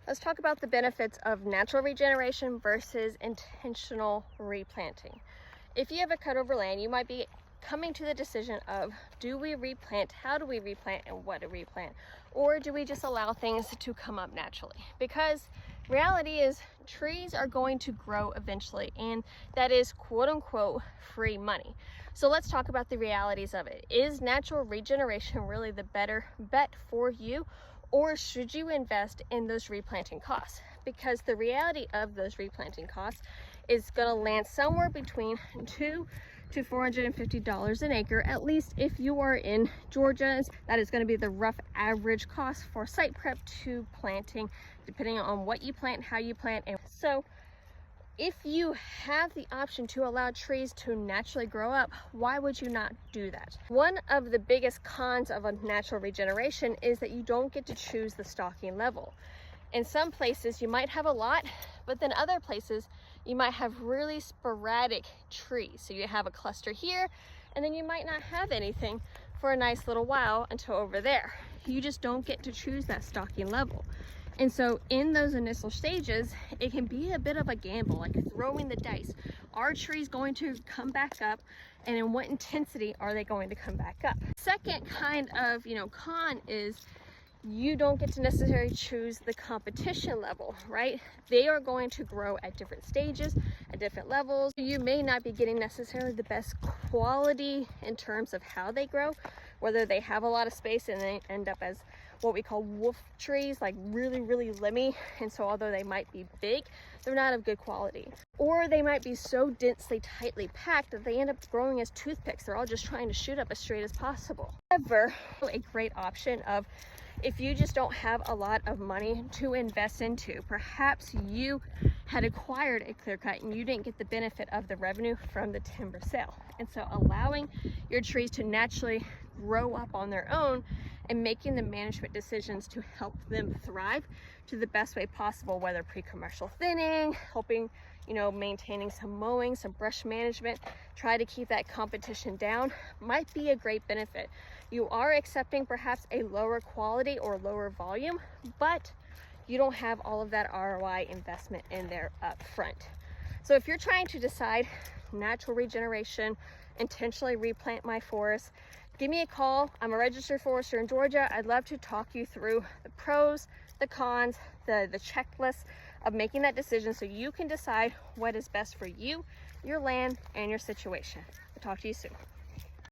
Let's talk about the benefits of natural regeneration versus intentional replanting. If you have a cutover land, you might be coming to the decision of, do we replant, how do we replant, and what do we plant? Or do we just allow things to come up naturally? Because reality is trees are going to grow eventually, and that is quote unquote free money. So let's talk about the realities of it. Is natural regeneration really the better bet for you? Or should you invest in those replanting costs? Because the reality of those replanting costs is going to land somewhere between $200 to $450 an acre, at least if you are in Georgia. That is going to be the rough average cost for site prep to planting, depending on what you plant, how you plant. And so if you have the option to allow trees to naturally grow up, why would you not do that? One of the biggest cons of a natural regeneration is that you don't get to choose the stalking level. In some places you might have a lot, but then other places you might have really sporadic trees. So you have a cluster here, and then you might not have anything for a nice little while until over there. You just don't get to choose that stalking level. And so in those initial stages, it can be a bit of a gamble, like throwing the dice. Are trees going to come back up, and in what intensity are they going to come back up? Second kind of, con is you don't get to necessarily choose the competition level, right? They are going to grow at different stages, at different levels. You may not be getting necessarily the best quality in terms of how they grow, whether they have a lot of space and they end up as what we call wolf trees, like really limby, and so although they might be big, they're not of good quality. Or they might be so densely tightly packed that they end up growing as toothpicks. They're all just trying to shoot up as straight as possible. However, a great option of, if you just don't have a lot of money to invest into, perhaps you had acquired a clear cut and you didn't get the benefit of the revenue from the timber sale. And so allowing your trees to naturally grow up on their own and making the management decisions to help them thrive to the best way possible, whether pre-commercial thinning, helping, maintaining some mowing, some brush management, try to keep that competition down, might be a great benefit. You are accepting perhaps a lower quality or lower volume, but you don't have all of that ROI investment in there up front. So if you're trying to decide natural regeneration, intentionally replant my forest, give me a call. I'm a registered forester in Georgia. I'd love to talk you through the pros, the cons, the checklist of making that decision so you can decide what is best for you, your land, and your situation. I'll talk to you soon.